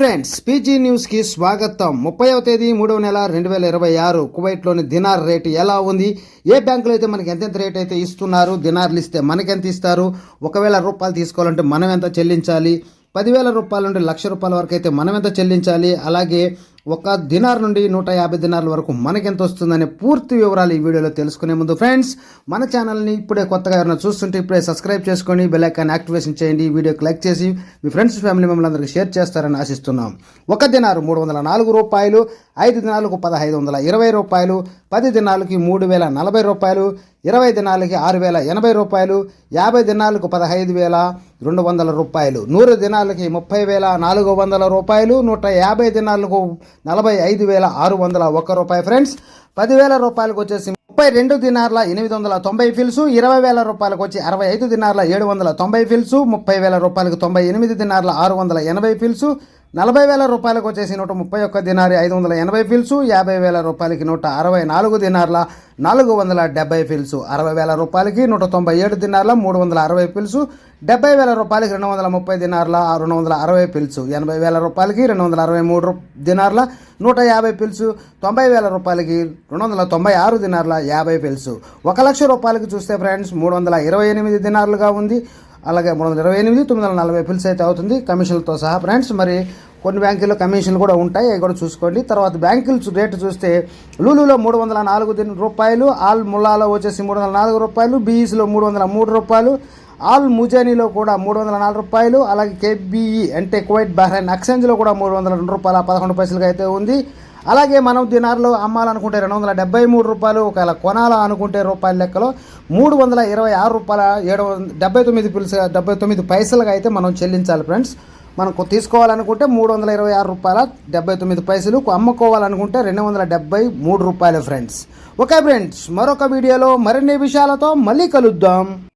Friends, PG news కి స్వాగతం. 30వ తేదీ 3వ నెల 2026 కువైట్లోని దినార్ రేటు ఎలా ఉంది, ఏ బ్యాంకులో అయితే మనకి ఎంతెంత రేట్ అయితే ఇస్తున్నారు, దినార్లు ఇస్తే మనకెంత ఇస్తారు, 1000 రూపాయలు తీసుకోవాలంటే మనం ఎంత చెల్లించాలి, 10,000 రూపాయల నుండి 1,00,000 రూపాయల వరకు అయితే మనం ఎంత చెల్లించాలి, అలాగే ఒక దినార్ నుండి 150 దినార్ల వరకు మనకెంత వస్తుందనే పూర్తి వివరాలు ఈ వీడియోలో తెలుసుకునే ముందు ఫ్రెండ్స్, మన ఛానల్ని ఇప్పుడే కొత్తగా ఎవరైనా చూస్తుంటే ఇప్పుడే సబ్స్క్రైబ్ చేసుకొని బెల్ ఐకాన్ యాక్టివేషన్ చేయండి. వీడియోకి లైక్ చేసి మీ ఫ్రెండ్స్ ఫ్యామిలీ మెంబర్లు అందరికీ షేర్ చేస్తారని ఆశిస్తున్నాం. ఒక దినారు 304 రూపాయలు, 5 దినాలకు 1,520 రూపాయలు, 10 దినాలకి 3,040 రూపాయలు, 20 దినాలకి 6,080 రూపాయలు, 50 దినాలకు 15,200 రూపాయలు, 100 దినాలకి 30,400 రూపాయలు, 150 దినాలకు 45,601 రూపాయి. ఫ్రెండ్స్, 10,000 రూపాయలకు వచ్చేసి 32 దినార్ల 890 ఫిల్స్, 20,000 రూపాయలకు వచ్చి 65 దినార్ల 790 ఫిల్స్, 30,000 రూపాయలకు 98 దినార్ల 680 ఫిల్స్, 40,000 రూపాయలకు వచ్చేసి 131 దినారి 580 ఫిల్స్, 50,000 రూపాయలకి 164 దినార్ల 470 ఫిల్స్, 60,000 రూపాయలకి 197 దినార్ల 360 ఫిల్స్, 70,000 రూపాయలకి 230 దినార్ల 260 ఫిల్స్, 80,000 రూపాయలకి 263 దినార్ల 150 ఫిల్స్, 90,000 రూపాయలకి 296 దినార్ల 50 ఫిల్స్. 1,00,000 రూపాయలకి చూస్తే ఫ్రెండ్స్ 328 దినార్లుగా ఉంది. అలాగే 328, 940 ఫిల్స్ అయితే అవుతుంది కమిషన్లతో సహా. ఫ్రెండ్స్, మరి కొన్ని బ్యాంకుల్లో కమిషన్లు కూడా ఉంటాయి, అవి కూడా చూసుకోండి. తర్వాత బ్యాంకుల రేటు చూస్తే లూలులో 304 రూపాయలు, ఆల్ ముల్లాలో వచ్చేసి 304 రూపాయలు, బీఈసీలో 303 రూపాయలు, ఆల్ ముజానీలో కూడా 304 రూపాయలు, అలాగే కేబీఈ అంటే కువైట్ బహ్రైన్ ఎక్స్చేంజ్లో కూడా 302 రూపాయల 11 పైసలుగా అయితే ఉంది. అలాగే మనం దినార్లో అమ్మాలనుకుంటే 273 రూపాయలు, ఒకవేళ కొనాలా అనుకుంటే రూపాయల లెక్కలో 326 రూపాయల 79 పైసలుగా అయితే మనం చెల్లించాలి. ఫ్రెండ్స్, మనం తీసుకోవాలనుకుంటే 326 రూపాయల 79 పైసలు, అమ్ముకోవాలనుకుంటే 273 రూపాయలు. ఫ్రెండ్స్, ఓకే ఫ్రెండ్స్, మరొక వీడియోలో మరిన్ని విషయాలతో మళ్ళీ కలుద్దాం.